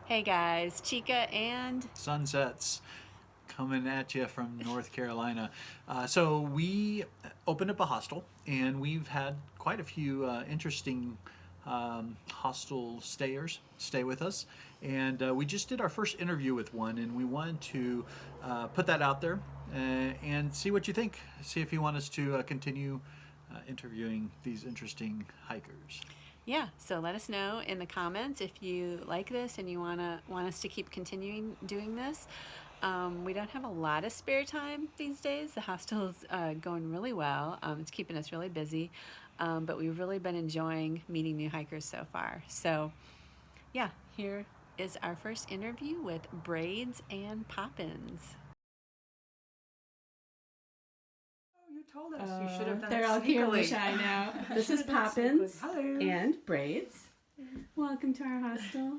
Hey guys, Chica and Sunsets coming at you from North Carolina. So we opened up a hostel, and we've had quite a few interesting hostel stayers stay with us. And we just did our first interview with one, and we wanted to put that out there and see what you think. See if you want us to continue interviewing these interesting hikers. yeah, so let us know in the comments if you like this and you want us to keep continuing doing this. We don't have a lot of spare time these days. The hostel's going really well. It's keeping us really busy, but we've really been enjoying meeting new hikers so far. So, yeah, here is our first interview with Braids and Poppins. You told us. You should have done They're it all camera sneakily. shy now. This is Should have done it Poppins sneakily. Hello. and Braids. Welcome to our hostel.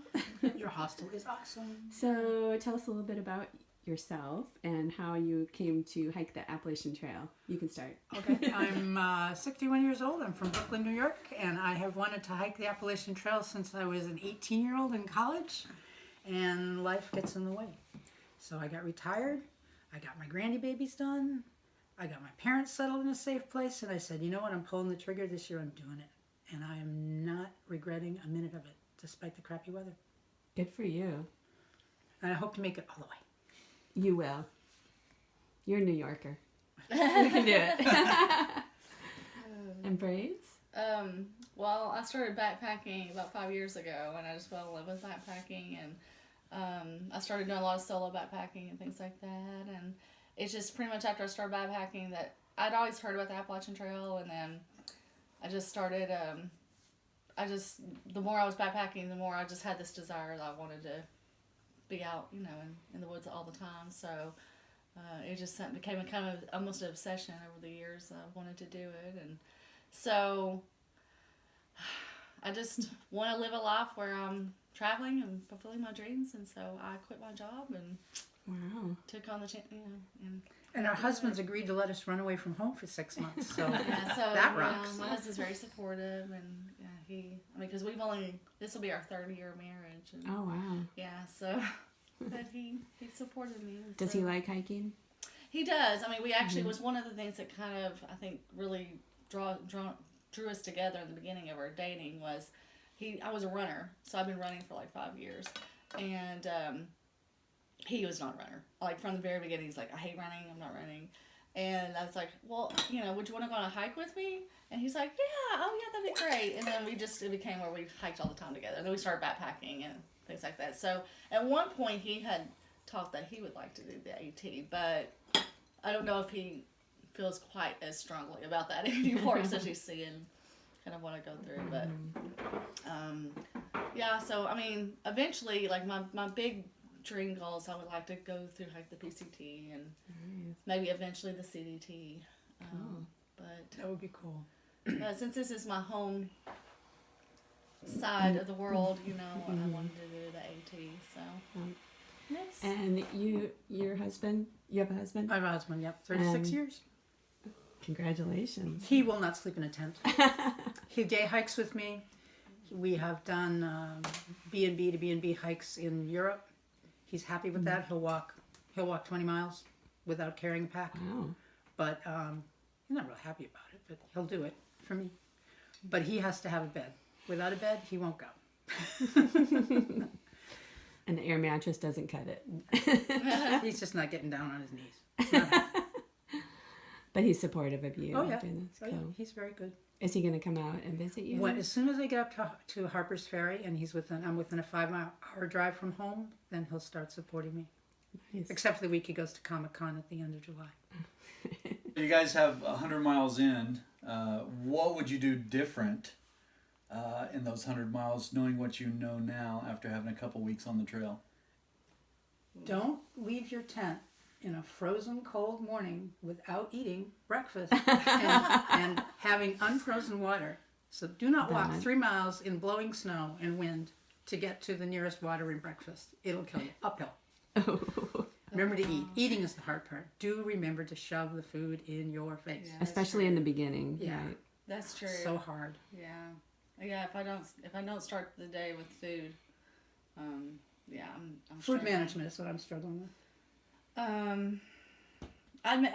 Your hostel is awesome. So tell us a little bit about yourself and how you came to hike the Appalachian Trail. You can start. Okay, I'm 61 years old. I'm from Brooklyn, New York, and I have wanted to hike the Appalachian Trail since I was an 18-year-old in college, and life gets in the way. So I got retired. I got my grandbabies done. I got my parents settled in a safe place, and I said, you know what, I'm pulling the trigger this year. I'm doing it. And I am not regretting a minute of it, despite the crappy weather. Good for you. And I hope to make it all the way. You will. You're a New Yorker. You can do it. And Braids? Well, I started backpacking about 5 years ago, and I just fell in love with backpacking, and I started doing a lot of solo backpacking and things like that, and it's just pretty much after I started backpacking that I'd always heard about the Appalachian Trail, and then I just started, the more I was backpacking, the more I just had this desire that I wanted to be out, in the woods all the time, so it just became a kind of almost an obsession over the years. I wanted to do it, and so I just want to live a life where I'm traveling and fulfilling my dreams, and so I quit my job and Wow. took on the And our husbands agreed to let us run away from home for 6 months. So yeah, so that rocks. my husband's very supportive, and because this will be our 3rd year of marriage, and Oh, wow. yeah, so but he supported me. And Does so, he like hiking? He does. I mean, we actually was one of the things that kind of I think really drew us together in the beginning of our dating was I was a runner, so I've been running for like 5 years, and he was not a runner. Like from the very beginning, he's like, I hate running. I'm not running. And I was like, well, would you want to go on a hike with me? And he's like, yeah, oh yeah, that'd be great. And then it became where we hiked all the time together. And then we started backpacking and things like that. So at one point he had talked that he would like to do the AT, but I don't know if he feels quite as strongly about that anymore, especially seeing kind of what I go through. But yeah, so I mean, eventually, like my big dream goals, I would like to go through like the PCT and maybe eventually the CDT. But That would be cool. since this is my home side of the world, I wanted to do the AT. So that's And your husband? You have a husband? I have a husband, yep, 36 years. Congratulations. He will not sleep in a tent. He day hikes with me. We have done B&B to B&B hikes in Europe. He's happy with that. He'll walk 20 miles without carrying a pack. Wow. But he's not real happy about it, but he'll do it for me. But he has to have a bed. Without a bed, he won't go. And the air mattress doesn't cut it. He's just not getting down on his knees. It's not happening. But he's supportive of you. Oh, yeah. Doing this. Oh, yeah. Cool. He's very good. Is he going to come out and visit you? As soon as I get up to Harper's Ferry and I'm within a 5-hour drive from home, then he'll start supporting me. Nice. Except for the week he goes to Comic-Con at the end of July. You guys have 100 miles in. What would you do different in those 100 miles, knowing what you know now after having a couple weeks on the trail? Don't leave your tent in a frozen cold morning without eating breakfast and having unfrozen water. So do not walk 3 miles in blowing snow and wind to get to the nearest water and breakfast. It'll kill you. Uphill. Remember to eat. Eating is the hard part. Do remember to shove the food in your face. Yeah. Especially in the beginning. Yeah. Right? that's true. So hard. Yeah. If I don't start the day with food, yeah, Food management is what I'm struggling with. I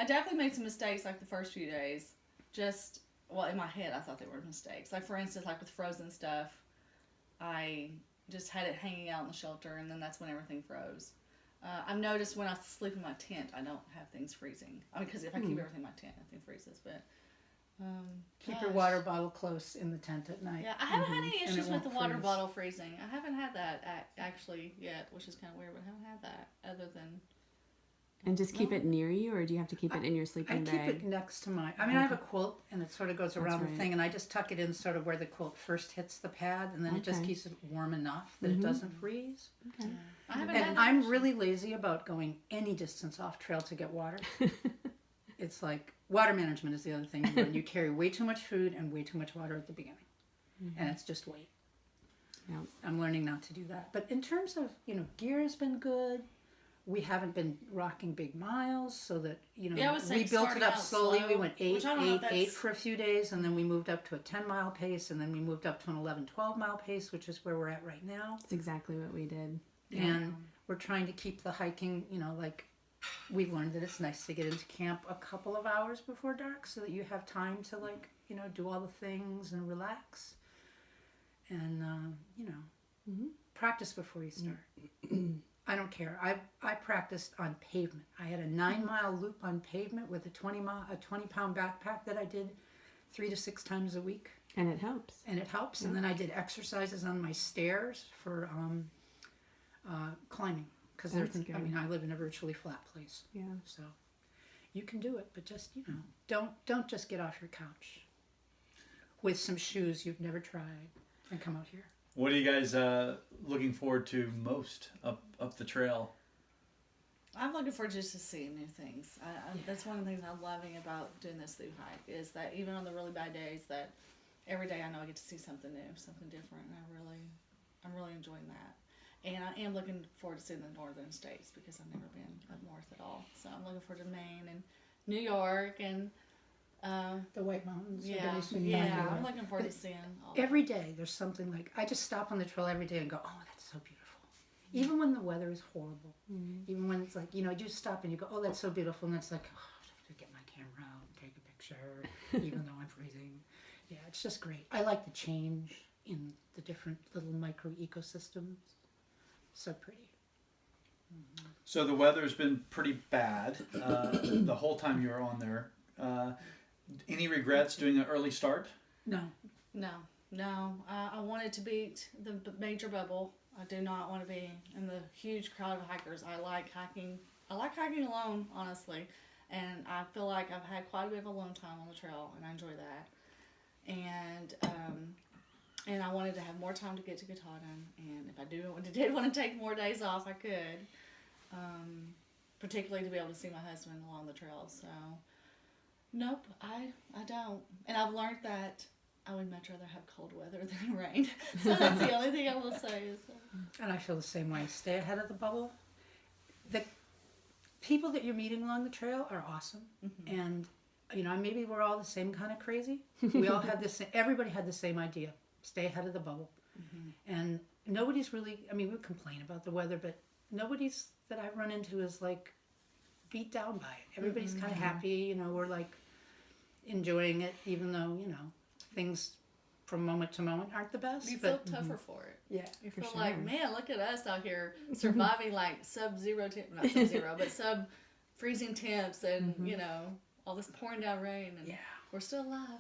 definitely made some mistakes like the first few days. Just, well, in my head, I thought they were mistakes. Like, for instance, like with frozen stuff, I just had it hanging out in the shelter, and then that's when everything froze. I've noticed when I sleep in my tent, I don't have things freezing. I mean, because if I keep everything in my tent, nothing freezes. But Keep your water bottle close in the tent at night. Yeah, I haven't had any And issues it with the won't water freeze. bottle freezing. I haven't had that actually yet, which is kind of weird, but I haven't had that other than. And just keep it near you, or do you have to keep it in your I sleeping keep bag? it next to my. I mean, I have a quilt, and it sort of goes around right. the thing, and I just tuck it in sort of where the quilt first hits the pad, and then it just Okay. keeps it warm enough that it doesn't freeze. Okay. I haven't had And that I'm issue. really lazy about going any distance off trail to get water. It's like water management is the other thing. When you carry way too much food and way too much water at the beginning, and it's just weight. Yeah. I'm learning not to do that. But in terms of gear has been good. We haven't been rocking big miles, so that Yeah, I was we saying built it starting up out slowly. slow, We went which I don't know if 8 that's- for a few days, and then we moved up to a 10-mile pace, and then we moved up to an 11, 12-mile pace, which is where we're at right now. That's exactly what we did. And we're trying to keep the hiking, like we've learned that it's nice to get into camp a couple of hours before dark so that you have time to do all the things and relax. And, practice before you start. I don't care. I practiced on pavement. I had a 9-mile loop on pavement with a 20-pound backpack that I did 3 to 6 times a week. And it helps. And it helps. And then I did exercises on my stairs for climbing. Because That's good. I live in a virtually flat place. Yeah. So you can do it, but just, don't just get off your couch with some shoes you've never tried and come out here. What are you guys looking forward to most up the trail? I'm looking forward just to seeing new things. That's one of the things I'm loving about doing this through hike is that even on the really bad days, that every day I know I get to see something new, something different, and I'm really enjoying that. And I am looking forward to seeing the northern states because I've never been up north at all. So I'm looking forward to Maine and New York and The White Mountains. yeah, Spectacular. I'm looking forward to seeing all Every day there's something like, I just stop on the trail every day and go, oh, that's so beautiful. Even when the weather is horrible. Even when it's like, you just stop and you go, oh, that's so beautiful. And it's like, oh, I have to get my camera out and take a picture, even though I'm freezing. Yeah, it's just great. I like the change in the different little micro ecosystems. So pretty. So the weather's been pretty bad the whole time you were on there. Any regrets doing an early start? No. No. I wanted to beat the major bubble. I do not want to be in the huge crowd of hikers. I like hiking alone, honestly. And I feel like I've had quite a bit of alone time on the trail, and I enjoy that. And I wanted to have more time to get to Katahdin. And if I did want to take more days off, I could. Particularly to be able to see my husband along the trail. So, nope, I don't. And I've learned that I would much rather have cold weather than rain. So that's the only thing I will say is And I feel the same way. Stay ahead of the bubble. The people that you're meeting along the trail are awesome. And, maybe we're all the same kind of crazy. We all had everybody had the same idea. Stay ahead of the bubble. And nobody's really, we complain about the weather, but nobody's that I've run into is like beat down by it. Everybody's kind of happy, we're like enjoying it, even though, things from moment to moment aren't the best. you feel but tougher for it. yeah. You feel sure. like, man, look at us out here surviving like sub-zero not sub-zero, but sub-freezing temps and, all this pouring down rain. And Yeah. we're still alive.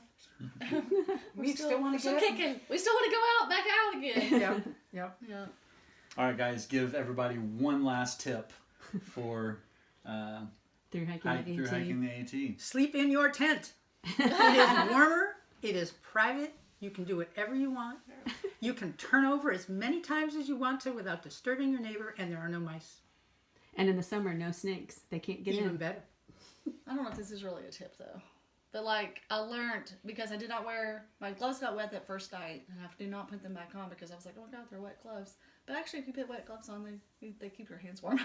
We still want we're to still get kicking. We still want to go back out again. Yep. Yep. Yeah. All right, guys, give everybody one last tip for Through hiking through the AT. hiking the AT. Sleep in your tent. It is warmer. It is private. You can do whatever you want. You can turn over as many times as you want to without disturbing your neighbor, and there are no mice. And in the summer, no snakes. They can't get Even in. better. I don't know if this is really a tip though, but like I learned because I did not wear my gloves got wet that first night, and I did not put them back on because I was like, oh my god, they're wet gloves. But actually, if you put wet gloves on, they keep your hands warm,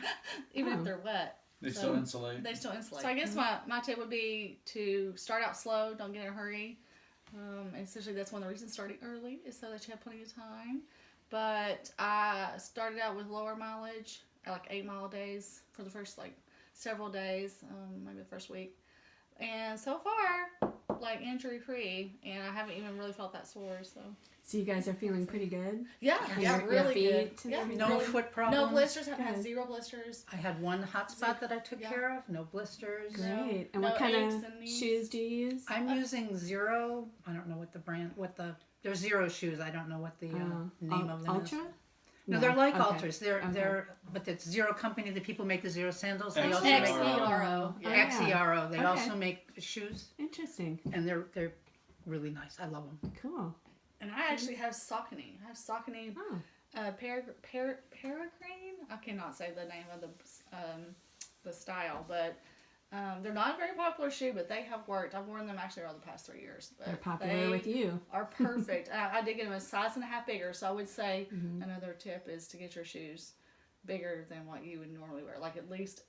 even if they're wet. They So- still insulate. They still insulate. So I guess my tip would be to start out slow, don't get in a hurry. And essentially that's one of the reasons starting early is so that you have plenty of time. But I started out with lower mileage like 8 mile days for the first like several days, maybe the first week. And so far, like injury free, and I haven't even really felt that sore. So you guys are feeling pretty good? Yeah, Your really good. feet and Yeah, everything? No really- foot No problems. blisters. I've had Good. 0 blisters. I had one hot spot that I took Yeah. care of. No blisters. Great. And no what kind aches of and knees. shoes do you use? I'm using Zero. I don't know what the brand. There's Zero shoes. I don't know what the name of them is. Ultra? No, they're like Okay. Alters. They're but it's Zero company. The people make the Zero sandals. They also make XERO. Oh, Yeah. XERO. They Okay. also make shoes, Interesting. and they're really nice. I love them. Cool. And I actually have Saucony. I have Saucony Oh, Peregrine. I cannot say the name of the style, but they're not a very popular shoe, but they have worked. I've worn them actually over the past 3 years. But they're popular they with you. are perfect. I did get them a size and a half bigger, so I would say Mm-hmm. another tip is to get your shoes bigger than what you would normally wear, like at least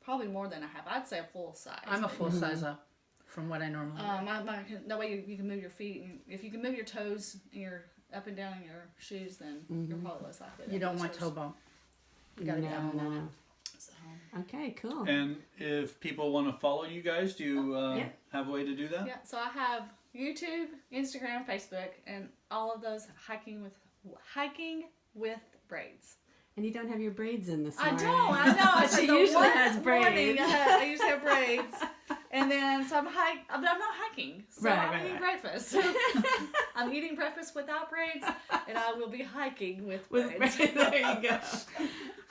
probably more than a half. I'd say a full size. I'm a full size up from what I normally wear. That way you can move your feet, and if you can move your toes and your up and down in your shoes, then you're probably less likely to You have don't want blisters. toe bump. You gotta be down on it. So, Okay, cool. And if people want to follow you guys, do you Yeah. have a way to do that? yeah, so I have YouTube, Instagram, Facebook, and all of those hiking with braids. And you don't have your braids in this I morning. don't. I know. I She said the usually one has morning braids. I usually have braids, and then so but I'm not hiking. So Right, I'm right, eating right. breakfast. I'm eating breakfast without braids, and I will be hiking with With braids. there you go.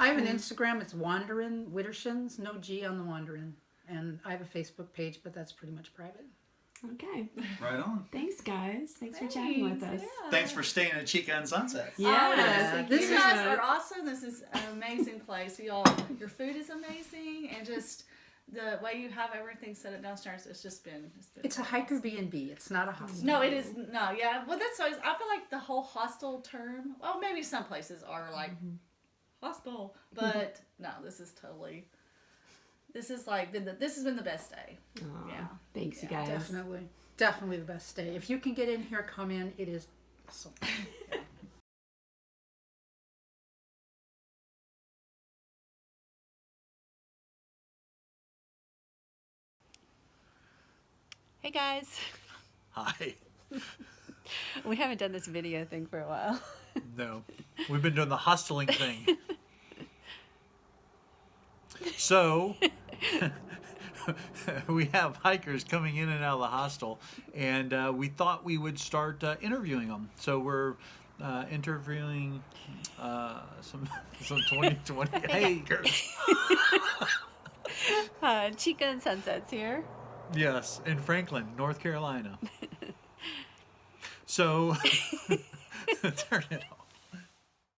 I have an Instagram. It's Wanderin Widdershins. No G on the Wanderin. And I have a Facebook page, but that's pretty much private. Okay. Right on. Thanks, guys. Thanks for chatting with us. Yeah. Thanks for staying at Chica and Sunset. Yes. thank This you. guys are awesome. This is an amazing place. Y'all, your food is amazing, and just the way you have everything set up downstairs, it's been It's a hiker B&B. It's not a hostel. No, it is no, yeah. Well, that's always. I feel like the whole hostel term. Well, maybe some places are like hostel, but no, this is totally. This is like this has been the best day. Aw, Yeah. Thanks, you Yeah, guys. Definitely. Definitely the best day. If you can get in here, come in. It is awesome. Hey guys. Hi. We haven't done this video thing for a while. No, we've been doing the hosteling thing. So, we have hikers coming in and out of the hostel, and we thought we would start interviewing them. So we're interviewing some 2020 hikers. Chica and Sunsets here. Yes, in Franklin, North Carolina. So, turn it off.